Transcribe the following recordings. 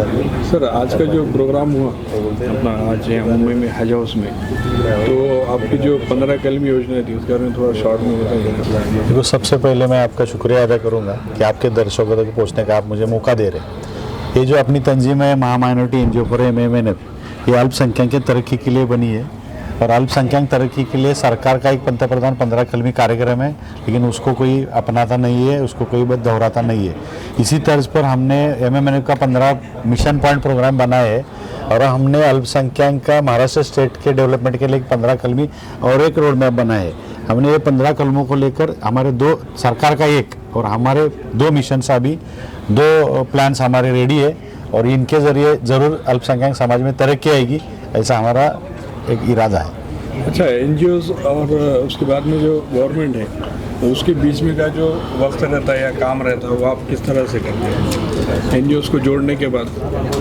Sir, आज का जो प्रोग्राम हुआ अपना आज यहाँ मुंबई में हज हाउस में, तो आपकी जो 15 कलमी योजना थी उसके बारे में थोड़ा शॉर्ट में बताइए। देखो, सबसे पहले मैं आपका शुक्रिया अदा करूंगा कि आपके दर्शकों तक पहुंचने का आप मुझे मौका दे रहे हैं। ये जो अपनी तंजीम है महा माइनॉरिटी एनजीओ फॉर MMNF, ये अल्पसंख्यक की तरक्की के लिए बनी है और अल्पसंख्यक तरक्की के लिए सरकार का एक पंतप्रधान 15 कलमी कार्यक्रम है, लेकिन उसको कोई अपनाता नहीं है, उसको कोई दोहराता नहीं है। इसी तर्ज पर हमने MMNF का 15 मिशन पॉइंट प्रोग्राम बनाया है और हमने अल्पसंख्यक का महाराष्ट्र स्टेट के डेवलपमेंट के लिए 15 कलमी और एक रोड मैप बनाया है। हमने ये 15 कलमों को लेकर हमारे दो सरकार का एक और हमारे 2 मिशन सा भी 2 प्लान्स हमारे रेडी है और इनके ज़रिए ज़रूर अल्पसंख्यक समाज में तरक्की आएगी, ऐसा हमारा एक इरादा है। अच्छा, NGOs और उसके बाद में जो गवर्नमेंट है तो उसके बीच में का जो वक्त रहता है या काम रहता है वो आप किस तरह से करते हैं NGOs को जोड़ने के बाद?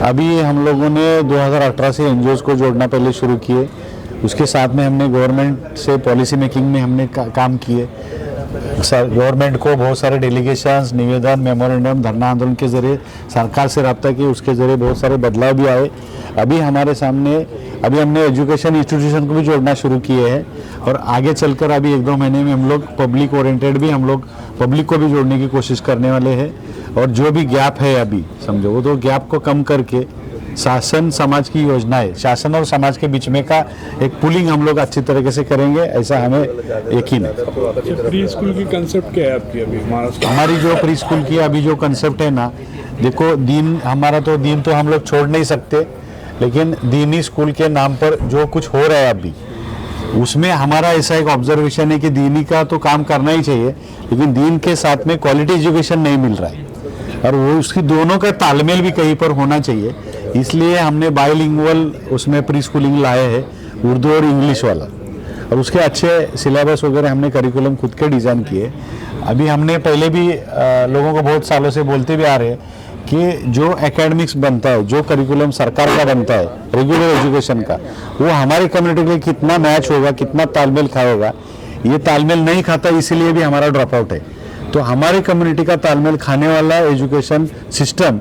अभी हम लोगों ने 2018 से NGOs को जोड़ना पहले शुरू किए, उसके साथ में हमने गवर्नमेंट से पॉलिसी मेकिंग में हमने काम किए। गवर्नमेंट को बहुत सारे डेलीगेशंस, निवेदन, मेमोरेंडम, धरना आंदोलन के जरिए सरकार से रब्ता किए, उसके जरिए बहुत सारे बदलाव भी आए। अभी हमारे सामने हमने एजुकेशन इंस्टीट्यूशन को भी जोड़ना शुरू किए हैं और आगे चलकर अभी 1-2 महीने में हम लोग पब्लिक ओरिएंटेड भी हम लोग पब्लिक को भी जोड़ने की कोशिश करने वाले हैं। और जो भी गैप है अभी समझो वो तो गैप को कम करके शासन समाज की योजनाएं, शासन और समाज के बीच में का एक पुलिंग हम लोग अच्छी तरीके से करेंगे, ऐसा हमें यकीन है। प्री स्कूल की कंसेप्ट क्या है आपकी अभी महाराष्ट्र? हमारी जो प्री स्कूल की अभी जो कंसेप्ट है ना, देखो हमारा तो दीन तो हम लोग छोड़ नहीं सकते, लेकिन दीनी स्कूल के नाम पर जो कुछ हो रहा है अभी उसमें हमारा ऐसा एक ऑब्जर्वेशन है कि दीनी का तो काम करना ही चाहिए, लेकिन दीन के साथ में क्वालिटी एजुकेशन नहीं मिल रहा है और वो उसकी दोनों का तालमेल भी कहीं पर होना चाहिए। इसलिए हमने बाइलिंगुअल उसमें प्री स्कूलिंग लाए हैं, उर्दू और इंग्लिश वाला, और उसके अच्छे सिलेबस वगैरह हमने करिकुलम खुद के डिज़ाइन किए। अभी हमने पहले भी लोगों को बहुत सालों से बोलते भी आ रहे हैं कि जो एकेडमिक्स बनता है, जो करिकुलम सरकार का बनता है रेगुलर एजुकेशन का, वो हमारी कम्युनिटी के लिए कितना मैच होगा, कितना तालमेल खाएगा, ये तालमेल नहीं खाता, इसीलिए भी हमारा ड्रॉप आउट है। तो हमारी कम्युनिटी का तालमेल खाने वाला एजुकेशन सिस्टम,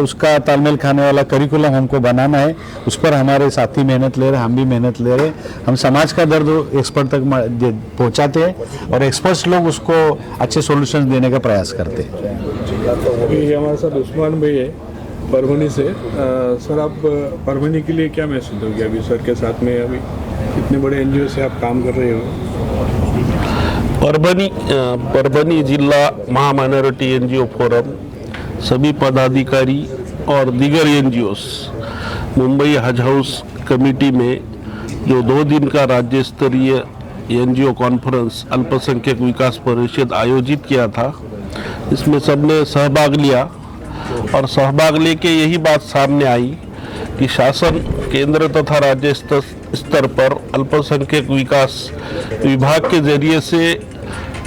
उसका तालमेल खाने वाला करिकुलम हमको बनाना है। उस पर हमारे साथी मेहनत ले रहे हैं, हम भी मेहनत ले रहे हैं। हम समाज का दर्द एक्सपर्ट तक पहुंचाते हैं और एक्सपर्ट्स लोग उसको अच्छे सॉल्यूशंस देने का प्रयास करते हैं। अभी हमारे साथ उस्मान भाई है परभनी से। सर, आप परभनी के लिए क्या मैसेज दोगे अभी सर के साथ में? अभी इतने बड़े NGO से आप काम कर रहे हो। परभनी जिला महा माइनॉरिटी NGO फोरम, सभी पदाधिकारी और दीगर NGOs मुंबई हज हाउस कमेटी में जो 2 दिन का राज्य स्तरीय NGO कॉन्फ्रेंस अल्पसंख्यक विकास परिषद आयोजित किया था, इसमें सबने सहभाग लिया और सहभाग लेके यही बात सामने आई कि शासन केंद्र तथा राज्य स्तर पर अल्पसंख्यक विकास विभाग के जरिए से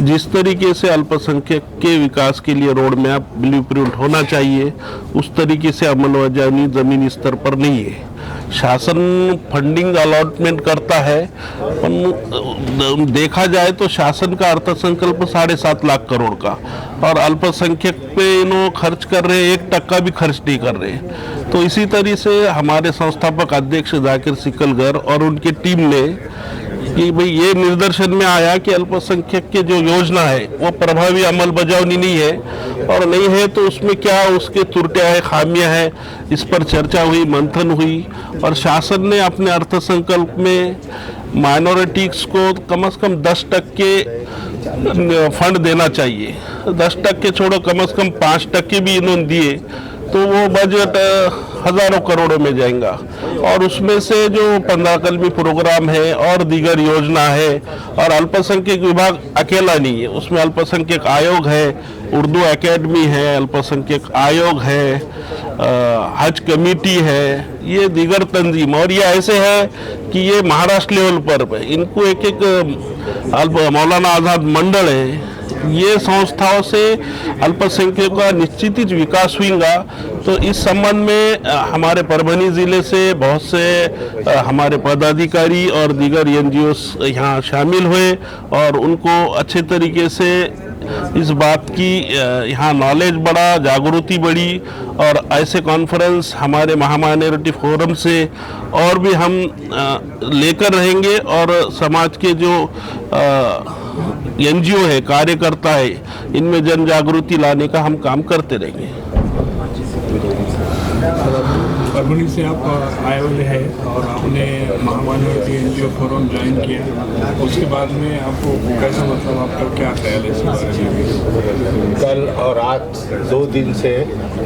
जिस तरीके से अल्पसंख्यक के विकास के लिए रोड मैप ब्लूप्रिंट होना चाहिए, उस तरीके से अमलबजावनी जमीनी स्तर पर नहीं है। शासन फंडिंग अलॉटमेंट करता है, पर देखा जाए तो शासन का अर्थसंकल्प 7.5 लाख करोड़ का और अल्पसंख्यक पे खर्च कर रहे हैं, 1% भी खर्च नहीं कर रहे। तो इसी तरह से हमारे संस्थापक अध्यक्ष जाकिर सिकलगर और उनकी टीम ने कि भाई ये निर्दर्शन में आया कि अल्पसंख्यक के जो योजना है वो प्रभावी अमलबजावनी नहीं है, और नहीं है तो उसमें क्या उसके त्रुटियां है, खामियां है, इस पर चर्चा हुई, मंथन हुई और शासन ने अपने अर्थसंकल्प में माइनॉरिटीज को कम से कम 10% फंड देना चाहिए। 10% छोड़ो, कम से कम 5% भी इन्होंने दिए तो वो बजट हजारों करोड़ों में जाएगा। और उसमें से जो 15 कलमी प्रोग्राम है और दीगर योजना है, और अल्पसंख्यक विभाग अकेला नहीं है, उसमें अल्पसंख्यक आयोग है, उर्दू एकेडमी है, अल्पसंख्यक आयोग है, हज कमेटी है, ये दीगर तंजीम, और ये ऐसे है कि ये महाराष्ट्र लेवल पर इनको एक मौलाना आज़ाद मंडल है, ये संस्थाओं से अल्पसंख्यकों का निश्चित ही विकास होगा। तो इस संबंध में हमारे परभनी जिले से बहुत से हमारे पदाधिकारी और दीगर NGOs यहाँ शामिल हुए और उनको अच्छे तरीके से इस बात की यहाँ नॉलेज बढ़ा, जागृति बढ़ी और ऐसे कॉन्फ्रेंस हमारे महामाइनॉरिटी फोरम से और भी हम लेकर रहेंगे और समाज के जो एनजीओ है, कार्यकर्ता है, इनमें जन जागृति लाने का हम काम करते रहेंगे। परभणी से आप आए हुए हैं और आपने महामाइनॉरिटी एनजीओ फोरम ज्वाइन किया, उसके बाद में आपको कैसा, मतलब आपका क्या ख्याल है इस बारे में? कल और आज 2 दिन से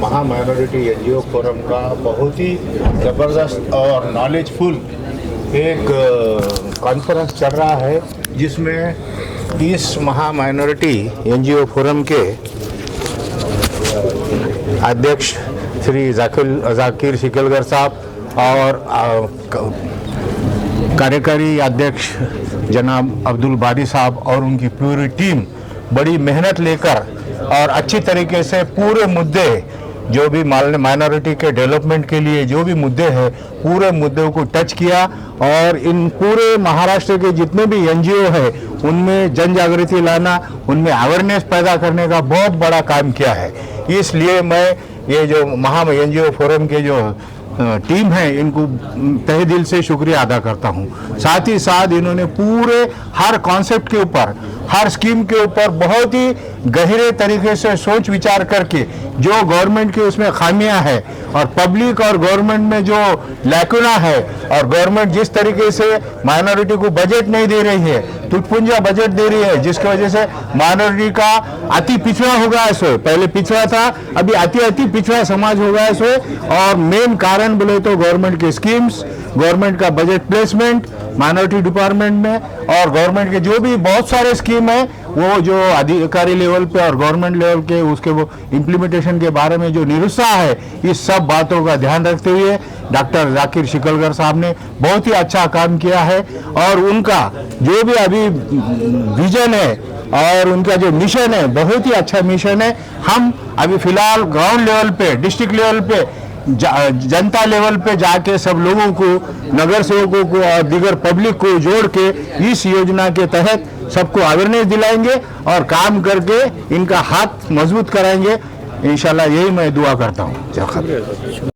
महामाइनॉरिटी एनजीओ फोरम का बहुत ही ज़बरदस्त और नॉलेजफुल एक कॉन्फ्रेंस चल रहा है, जिसमें इस महामाइनॉरिटी एनजीओ फोरम के अध्यक्ष श्री जाकिर शिकलगर साहब और कार्यकारी अध्यक्ष जनाब अब्दुल बारी साहब और उनकी पूरी टीम बड़ी मेहनत लेकर और अच्छी तरीके से पूरे मुद्दे जो भी माइनॉरिटी के डेवलपमेंट के लिए जो भी मुद्दे हैं, पूरे मुद्दों को टच किया और इन पूरे महाराष्ट्र के जितने भी एनजीओ है उनमें जन जागृति लाना, उनमें अवेयरनेस पैदा करने का बहुत बड़ा काम किया है। इसलिए मैं ये जो एनजीओ फोरम के जो टीम है, इनको तहे दिल से शुक्रिया अदा करता हूँ। साथ ही साथ इन्होंने पूरे हर कॉन्सेप्ट के ऊपर, हर स्कीम के ऊपर बहुत ही गहरे तरीके से सोच विचार करके जो गवर्नमेंट की उसमें खामियां है और पब्लिक और गवर्नमेंट में जो लैकुना है और गवर्नमेंट जिस तरीके से माइनॉरिटी को बजट नहीं दे रही है, टुटपुंजा बजट दे रही है, जिसकी वजह से माइनॉरिटी का अति पिछड़ा हो गया है। सो पहले पिछड़ा था, अभी अति पिछड़ा समाज हो गया है। सो और मेन कारण बोले तो गवर्नमेंट के स्कीम्स, गवर्नमेंट का बजट प्लेसमेंट माइनॉरिटी डिपार्टमेंट में और गवर्नमेंट के जो भी बहुत सारे स्कीम है, वो जो अधिकारी लेवल पे और गवर्नमेंट लेवल के उसके वो इम्प्लीमेंटेशन के बारे में जो निरुत्साह है, इस सब बातों का ध्यान रखते हुए डॉक्टर जाकिर शिकलगर साहब ने बहुत ही अच्छा काम किया है और उनका जो भी अभी विजन है और उनका जो मिशन है, बहुत ही अच्छा मिशन है। हम अभी फिलहाल ग्राउंड लेवल पे, डिस्ट्रिक्ट लेवल पे, जनता लेवल पे जाके सब लोगों को, नगर सेवकों को और दीगर पब्लिक को जोड़ के इस योजना के तहत सबको अवेयरनेस दिलाएंगे और काम करके इनका हाथ मजबूत कराएंगे। इंशाल्लाह यही मैं दुआ करता हूँ।